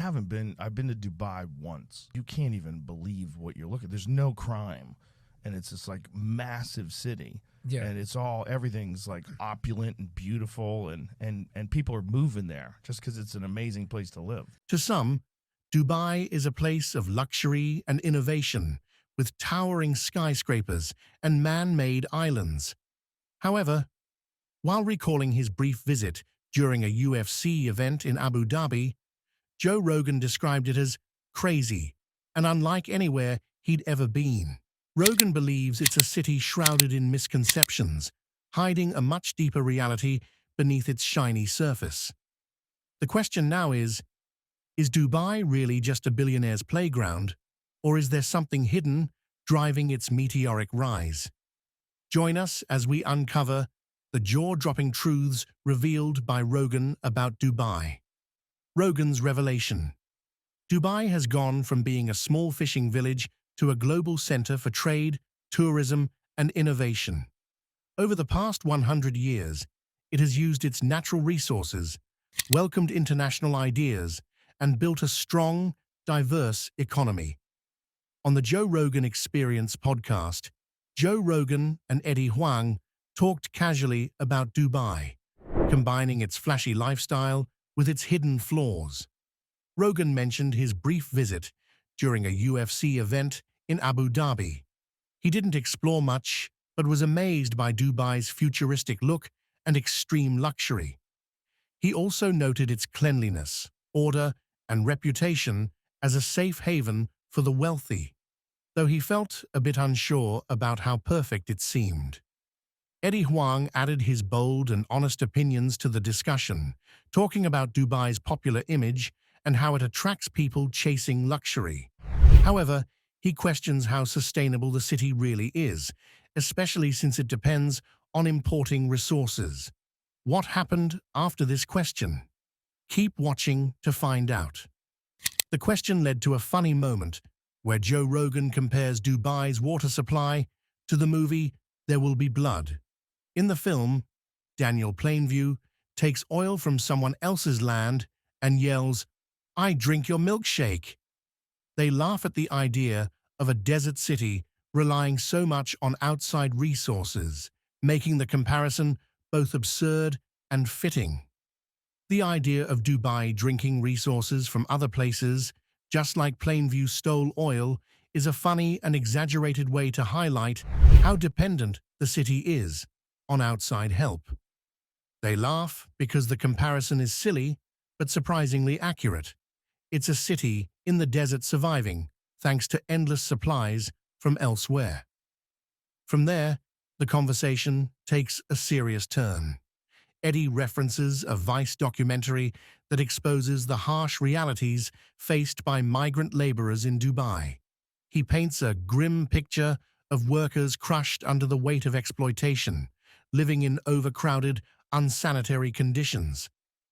haven't been. I've been to Dubai once. You can't even believe what you're looking. There's no crime, and it's this like massive city. Yeah. And it's everything's like opulent and beautiful, and people are moving there just because it's an amazing place to live. To some, Dubai is a place of luxury and innovation, with towering skyscrapers and man-made islands. However, while recalling his brief visit during a UFC event in Abu Dhabi, Joe Rogan described it as crazy and unlike anywhere he'd ever been. Rogan believes it's a city shrouded in misconceptions, hiding a much deeper reality beneath its shiny surface. The question now is Dubai really just a billionaire's playground, or is there something hidden driving its meteoric rise? Join us as we uncover the jaw-dropping truths revealed by Rogan about Dubai. Rogan's revelation. Dubai has gone from being a small fishing village to a global center for trade, tourism, and innovation. Over the past 100 years, it has used its natural resources, welcomed international ideas, and built a strong, diverse economy. On the Joe Rogan Experience podcast, Joe Rogan and Eddie Huang talked casually about Dubai, combining its flashy lifestyle with its hidden flaws. Rogan mentioned his brief visit during a UFC event in Abu Dhabi. He didn't explore much, but was amazed by Dubai's futuristic look and extreme luxury. He also noted its cleanliness, order, and reputation as a safe haven for the wealthy, though he felt a bit unsure about how perfect it seemed. Eddie Huang added his bold and honest opinions to the discussion, talking about Dubai's popular image and how it attracts people chasing luxury. However, he questions how sustainable the city really is, especially since it depends on importing resources. What happened after this question? Keep watching to find out. The question led to a funny moment where Joe Rogan compares Dubai's water supply to the movie There Will Be Blood. In the film, Daniel Plainview takes oil from someone else's land and yells, "I drink your milkshake." They laugh at the idea of a desert city relying so much on outside resources, making the comparison both absurd and fitting. The idea of Dubai drinking resources from other places, just like Plainview stole oil, is a funny and exaggerated way to highlight how dependent the city is on outside help. They laugh because the comparison is silly, but surprisingly accurate. It's a city in the desert surviving, thanks to endless supplies from elsewhere. From there, the conversation takes a serious turn. Eddie references a Vice documentary that exposes the harsh realities faced by migrant laborers in Dubai. He paints a grim picture of workers crushed under the weight of exploitation, living in overcrowded, unsanitary conditions.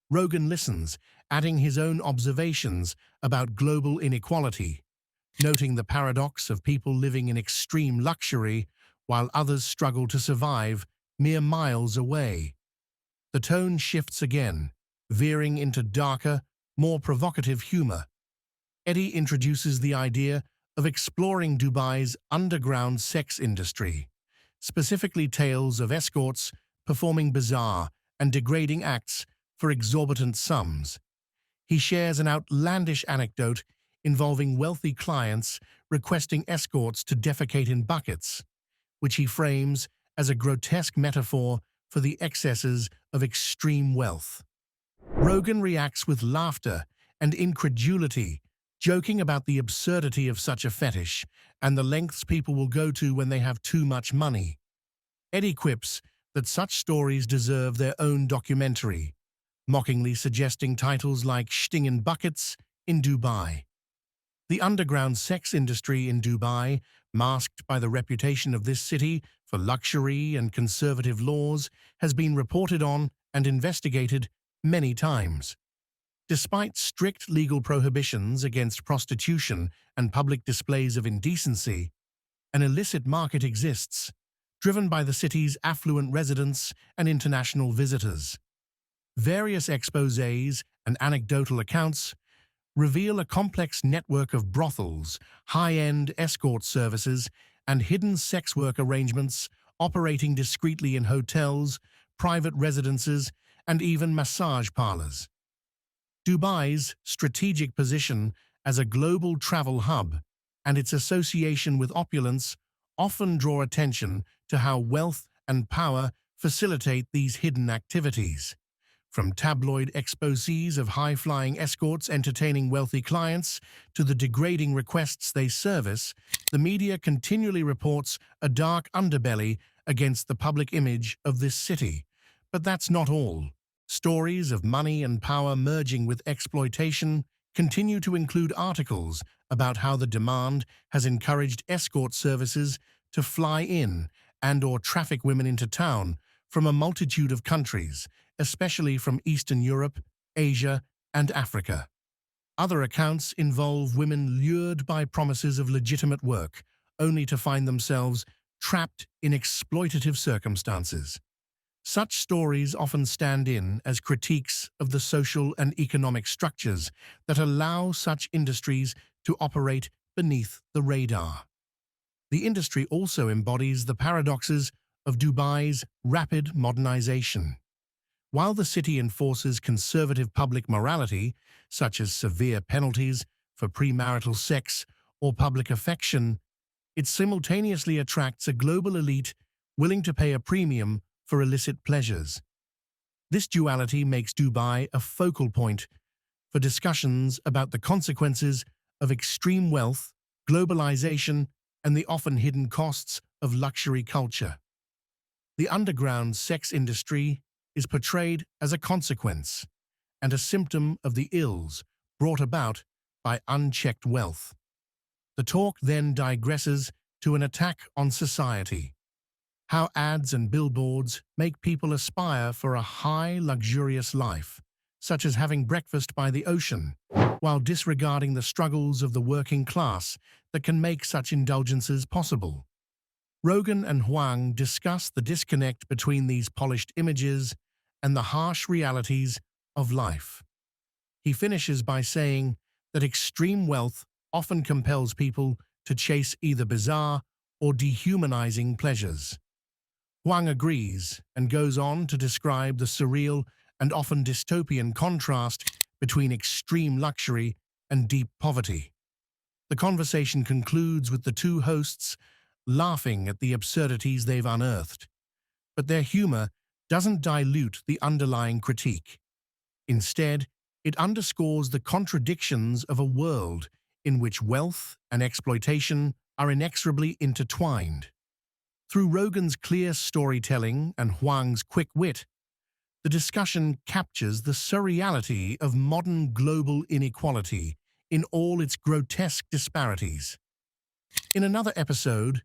Rogan listens, adding his own observations about global inequality, noting the paradox of people living in extreme luxury while others struggle to survive mere miles away. The tone shifts again, veering into darker, more provocative humor. Eddie introduces the idea of exploring Dubai's underground sex industry, specifically tales of escorts performing bizarre and degrading acts for exorbitant sums. He shares an outlandish anecdote involving wealthy clients requesting escorts to defecate in buckets, which he frames as a grotesque metaphor for the excesses of extreme wealth. Rogan reacts with laughter and incredulity, joking about the absurdity of such a fetish and the lengths people will go to when they have too much money. Eddie quips that such stories deserve their own documentary, mockingly suggesting titles like Stingin' Buckets in Dubai. The underground sex industry in Dubai, masked by the reputation of this city for luxury and conservative laws, has been reported on and investigated many times. Despite strict legal prohibitions against prostitution and public displays of indecency, an illicit market exists, driven by the city's affluent residents and international visitors. Various exposés and anecdotal accounts reveal a complex network of brothels, high-end escort services, and hidden sex work arrangements operating discreetly in hotels, private residences, and even massage parlors. Dubai's strategic position as a global travel hub and its association with opulence often draw attention to how wealth and power facilitate these hidden activities. From tabloid exposés of high-flying escorts entertaining wealthy clients to the degrading requests they service, the media continually reports a dark underbelly against the public image of this city. But that's not all. Stories of money and power merging with exploitation continue to include articles about how the demand has encouraged escort services to fly in and/or traffic women into town from a multitude of countries, especially from Eastern Europe, Asia, and Africa. Other accounts involve women lured by promises of legitimate work, only to find themselves trapped in exploitative circumstances. Such stories often stand in as critiques of the social and economic structures that allow such industries to operate beneath the radar. The industry also embodies the paradoxes of Dubai's rapid modernization. While the city enforces conservative public morality, such as severe penalties for premarital sex or public affection, it simultaneously attracts a global elite willing to pay a premium for illicit pleasures. This duality makes Dubai a focal point for discussions about the consequences of extreme wealth, globalization, and the often hidden costs of luxury culture. The underground sex industry is portrayed as a consequence and a symptom of the ills brought about by unchecked wealth. The talk then digresses to an attack on society. How ads and billboards make people aspire for a high, luxurious life, such as having breakfast by the ocean, while disregarding the struggles of the working class that can make such indulgences possible. Rogan and Huang discuss the disconnect between these polished images and the harsh realities of life. He finishes by saying that extreme wealth often compels people to chase either bizarre or dehumanizing pleasures. Huang agrees and goes on to describe the surreal and often dystopian contrast between extreme luxury and deep poverty. The conversation concludes with the two hosts laughing at the absurdities they've unearthed, but their humor doesn't dilute the underlying critique. Instead, it underscores the contradictions of a world in which wealth and exploitation are inexorably intertwined. Through Rogan's clear storytelling and Huang's quick wit, the discussion captures the surreality of modern global inequality in all its grotesque disparities. In another episode,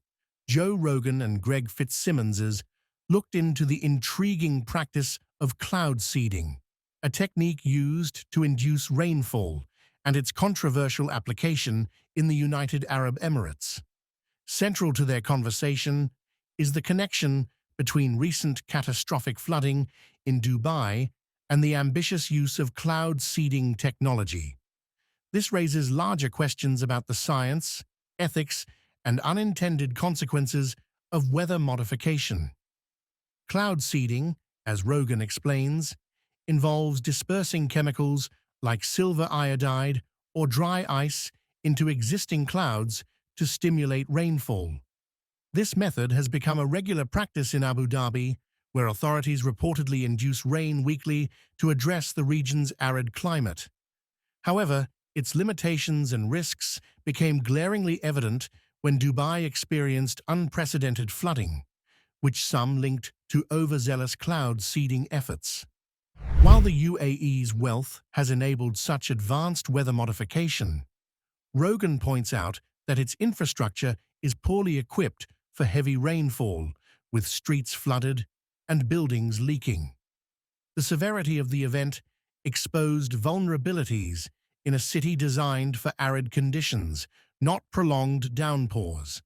Joe Rogan and Greg Fitzsimmons looked into the intriguing practice of cloud seeding, a technique used to induce rainfall, and its controversial application in the United Arab Emirates. Central to their conversation is the connection between recent catastrophic flooding in Dubai and the ambitious use of cloud seeding technology. This raises larger questions about the science, ethics, and unintended consequences of weather modification. Cloud seeding, as Rogan explains, involves dispersing chemicals like silver iodide or dry ice into existing clouds to stimulate rainfall. This method has become a regular practice in Abu Dhabi, where authorities reportedly induce rain weekly to address the region's arid climate. However, its limitations and risks became glaringly evident when Dubai experienced unprecedented flooding, which some linked to overzealous cloud seeding efforts. While the UAE's wealth has enabled such advanced weather modification, Rogan points out that its infrastructure is poorly equipped for heavy rainfall, with streets flooded and buildings leaking. The severity of the event exposed vulnerabilities in a city designed for arid conditions, not prolonged downpours.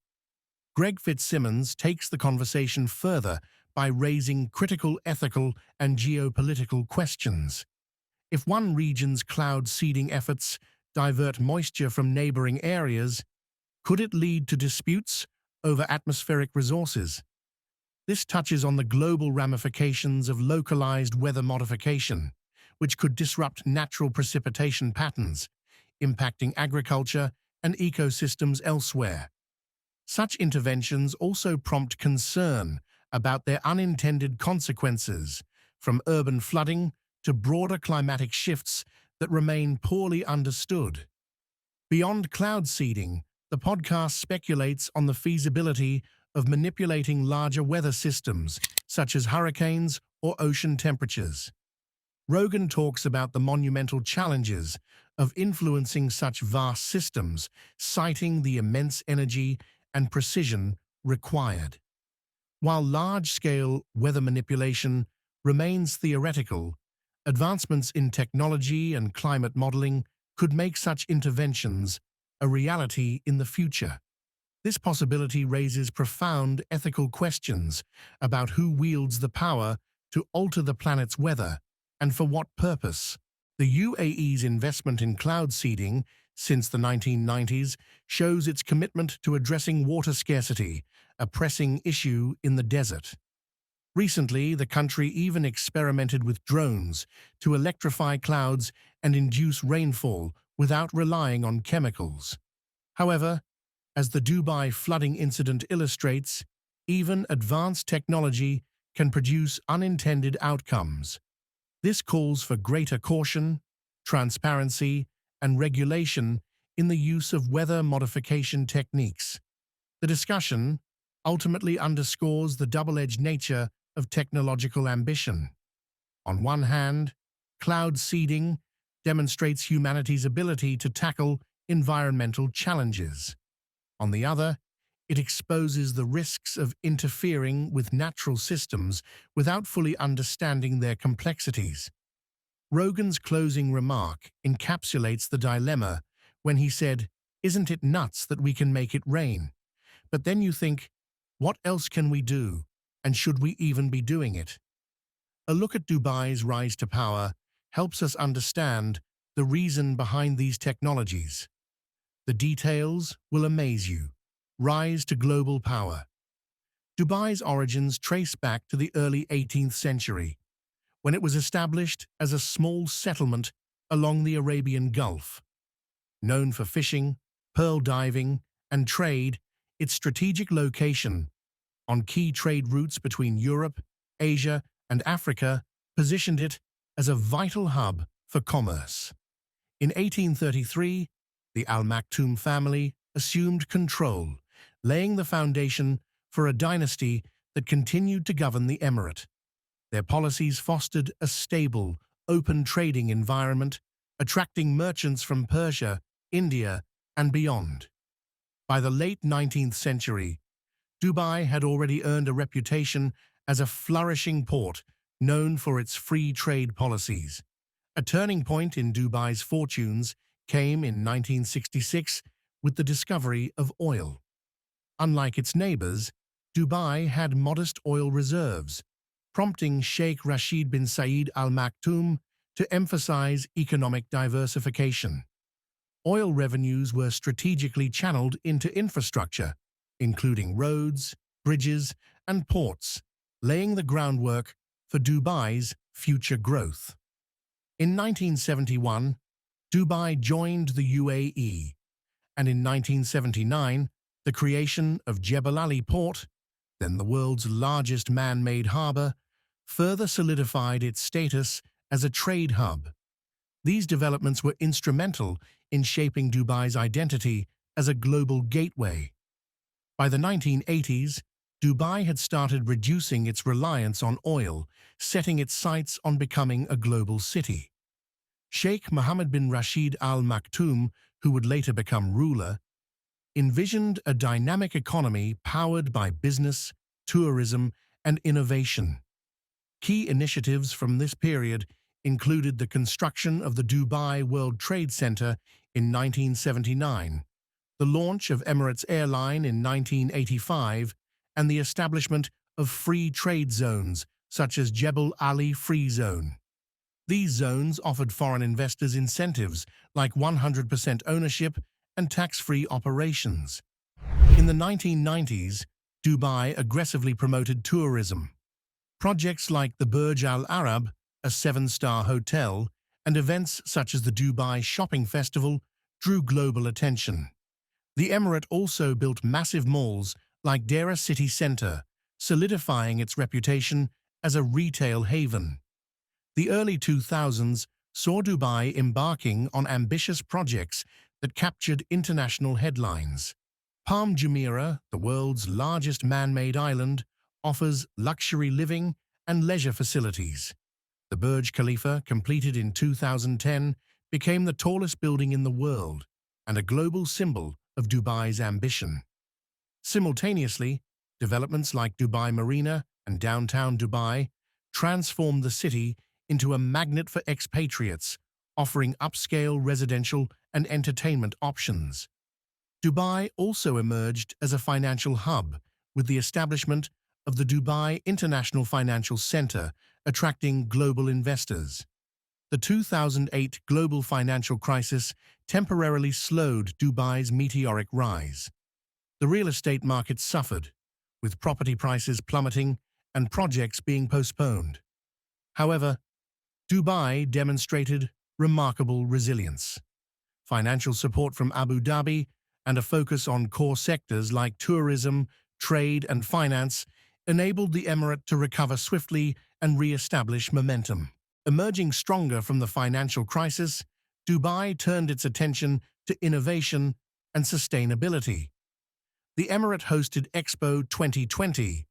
Greg Fitzsimmons takes the conversation further by raising critical ethical and geopolitical questions. If one region's cloud seeding efforts divert moisture from neighboring areas, could it lead to disputes over atmospheric resources? This touches on the global ramifications of localized weather modification, which could disrupt natural precipitation patterns, impacting agriculture and ecosystems elsewhere. Such interventions also prompt concern about their unintended consequences, from urban flooding to broader climatic shifts that remain poorly understood. Beyond cloud seeding, the podcast speculates on the feasibility of manipulating larger weather systems, such as hurricanes or ocean temperatures. Rogan talks about the monumental challenges of influencing such vast systems, citing the immense energy and precision required. While large-scale weather manipulation remains theoretical, advancements in technology and climate modeling could make such interventions a reality in the future. This possibility raises profound ethical questions about who wields the power to alter the planet's weather and for what purpose. The UAE's investment in cloud seeding since the 1990s shows its commitment to addressing water scarcity, a pressing issue in the desert. Recently, the country even experimented with drones to electrify clouds and induce rainfall without relying on chemicals. However, as the Dubai flooding incident illustrates, even advanced technology can produce unintended outcomes. This calls for greater caution, transparency, and regulation in the use of weather modification techniques. The discussion ultimately underscores the double-edged nature of technological ambition. On one hand, cloud seeding demonstrates humanity's ability to tackle environmental challenges. On the other, it exposes the risks of interfering with natural systems without fully understanding their complexities. Rogan's closing remark encapsulates the dilemma when he said, "Isn't it nuts that we can make it rain? But then you think, what else can we do, and should we even be doing it?" A look at Dubai's rise to power helps us understand the reason behind these technologies. The details will amaze you. Rise to global power. Dubai's origins trace back to the early 18th century, when it was established as a small settlement along the Arabian Gulf. Known for fishing, pearl diving, and trade, its strategic location on key trade routes between Europe, Asia, and Africa positioned it as a vital hub for commerce. In 1833, the Al Maktoum family assumed control, laying the foundation for a dynasty that continued to govern the emirate. Their policies fostered a stable, open trading environment, attracting merchants from Persia, India, and beyond. By the late 19th century, Dubai had already earned a reputation as a flourishing port known for its free trade policies. A turning point in Dubai's fortunes came in 1966 with the discovery of oil. Unlike its neighbors, Dubai had modest oil reserves, prompting Sheikh Rashid bin Saeed Al Maktoum to emphasize economic diversification. Oil revenues were strategically channeled into infrastructure, including roads, bridges, and ports, laying the groundwork for Dubai's future growth. In 1971, Dubai joined the UAE, and in 1979, the creation of Jebel Ali Port, then the world's largest man-made harbor, further solidified its status as a trade hub. These developments were instrumental in shaping Dubai's identity as a global gateway. By the 1980s, Dubai had started reducing its reliance on oil, setting its sights on becoming a global city. Sheikh Mohammed bin Rashid Al Maktoum, who would later become ruler, envisioned a dynamic economy powered by business, tourism, and innovation. Key initiatives from this period included the construction of the Dubai World Trade Center in 1979, the launch of Emirates Airline in 1985, and the establishment of free trade zones such as Jebel Ali Free Zone. These zones offered foreign investors incentives like 100% ownership and tax-free operations. In the 1990s, Dubai aggressively promoted tourism. Projects like the Burj Al Arab, a seven-star hotel, and events such as the Dubai Shopping Festival drew global attention. The emirate also built massive malls like Deira City Centre, solidifying its reputation as a retail haven. The early 2000s saw Dubai embarking on ambitious projects that captured international headlines. Palm Jumeirah, the world's largest man-made island, offers luxury living and leisure facilities. The Burj Khalifa, completed in 2010, became the tallest building in the world and a global symbol of Dubai's ambition. Simultaneously, developments like Dubai Marina and downtown Dubai transformed the city into a magnet for expatriates, offering upscale residential and entertainment options. Dubai also emerged as a financial hub with the establishment of the Dubai International Financial Center, attracting global investors. The 2008 global financial crisis temporarily slowed Dubai's meteoric rise. The real estate market suffered, with property prices plummeting and projects being postponed. However, Dubai demonstrated remarkable resilience. Financial support from Abu Dhabi and a focus on core sectors like tourism, trade, and finance enabled the emirate to recover swiftly and re-establish momentum. Emerging stronger from the financial crisis, Dubai turned its attention to innovation and sustainability. The emirate hosted Expo 2020,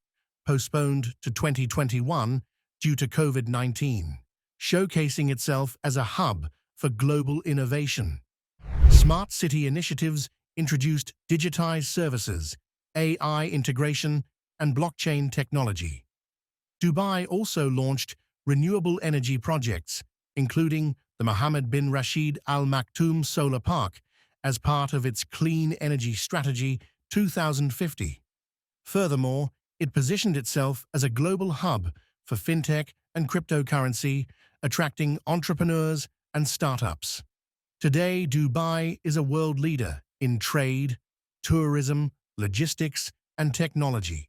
postponed to 2021 due to COVID-19, showcasing itself as a hub for global innovation. Smart city initiatives introduced digitized services, AI integration, and blockchain technology. Dubai also launched renewable energy projects, including the Mohammed bin Rashid Al Maktoum Solar Park, as part of its Clean Energy Strategy 2050. Furthermore, it positioned itself as a global hub for fintech and cryptocurrency, attracting entrepreneurs and startups. Today, Dubai is a world leader in trade, tourism, logistics, and technology.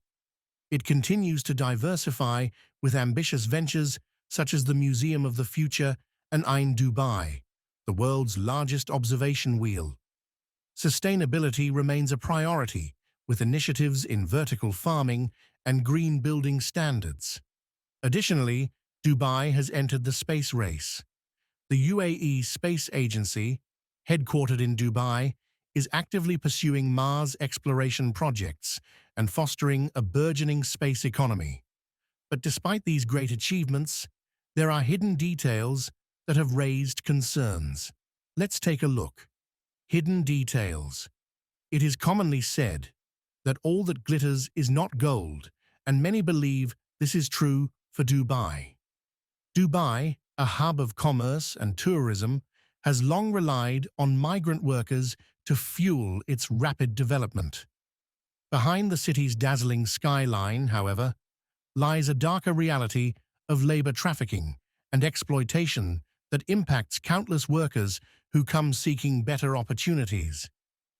It continues to diversify with ambitious ventures such as the Museum of the Future and Ain Dubai, the world's largest observation wheel. Sustainability remains a priority, with initiatives in vertical farming and green building standards. Additionally, Dubai has entered the space race. The UAE Space Agency, headquartered in Dubai, is actively pursuing Mars exploration projects and fostering a burgeoning space economy. But despite these great achievements, there are hidden details that have raised concerns. Let's take a look. Hidden details. It is commonly said that all that glitters is not gold, and many believe this is true for Dubai. Dubai, a hub of commerce and tourism, has long relied on migrant workers to fuel its rapid development. Behind the city's dazzling skyline, however, lies a darker reality of labor trafficking and exploitation that impacts countless workers who come seeking better opportunities.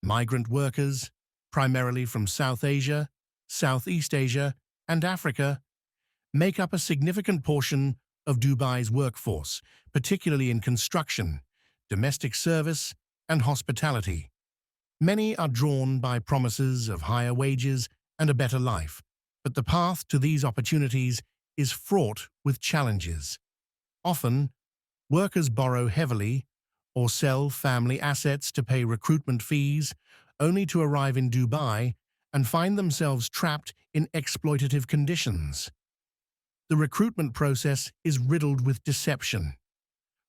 Migrant workers, primarily from South Asia, Southeast Asia, and Africa, make up a significant portion of Dubai's workforce, particularly in construction, domestic service, and hospitality. Many are drawn by promises of higher wages and a better life, but the path to these opportunities is fraught with challenges. Often, workers borrow heavily or sell family assets to pay recruitment fees, only to arrive in Dubai and find themselves trapped in exploitative conditions. The recruitment process is riddled with deception.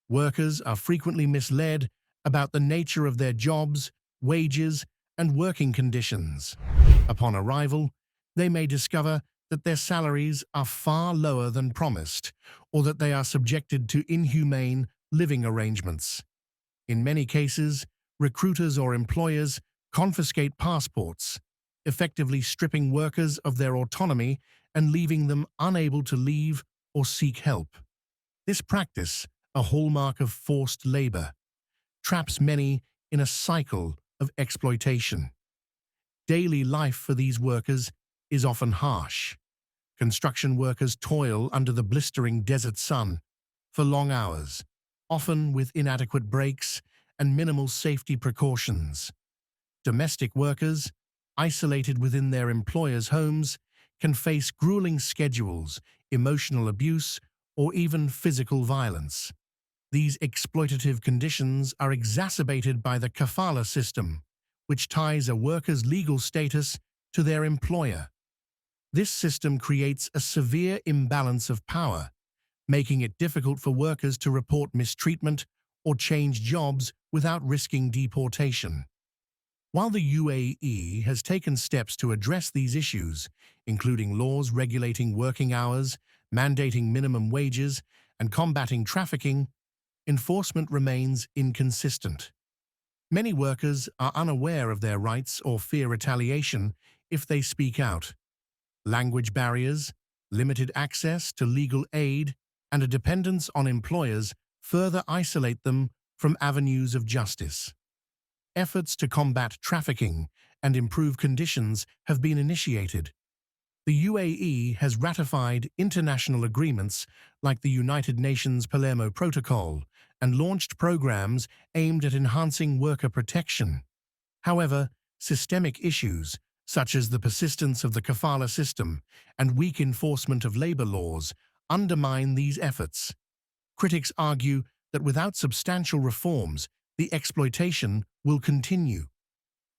Workers are frequently misled about the nature of their jobs, wages, and working conditions. Upon arrival, they may discover that their salaries are far lower than promised, or that they are subjected to inhumane living arrangements. In many cases, recruiters or employers confiscate passports, effectively stripping workers of their autonomy and leaving them unable to leave or seek help. This practice a hallmark of forced labor, traps many in a cycle of exploitation. Daily life for these workers is often harsh. Construction workers toil under the blistering desert sun for long hours, often with inadequate breaks and minimal safety precautions. Domestic workers, isolated within their employers' homes, can face grueling schedules, emotional abuse, or even physical violence. These exploitative conditions are exacerbated by the kafala system, which ties a worker's legal status to their employer. This system creates a severe imbalance of power, making it difficult for workers to report mistreatment or change jobs without risking deportation. While the UAE has taken steps to address these issues, including laws regulating working hours, mandating minimum wages, and combating trafficking, enforcement remains inconsistent. Many workers are unaware of their rights or fear retaliation if they speak out. Language barriers, limited access to legal aid, and a dependence on employers further isolate them from avenues of justice. Efforts to combat trafficking and improve conditions have been initiated. The UAE has ratified international agreements like the United Nations Palermo Protocol and launched programs aimed at enhancing worker protection. However, systemic issues, such as the persistence of the kafala system and weak enforcement of labor laws, undermine these efforts. Critics argue that without substantial reforms, the exploitation will continue.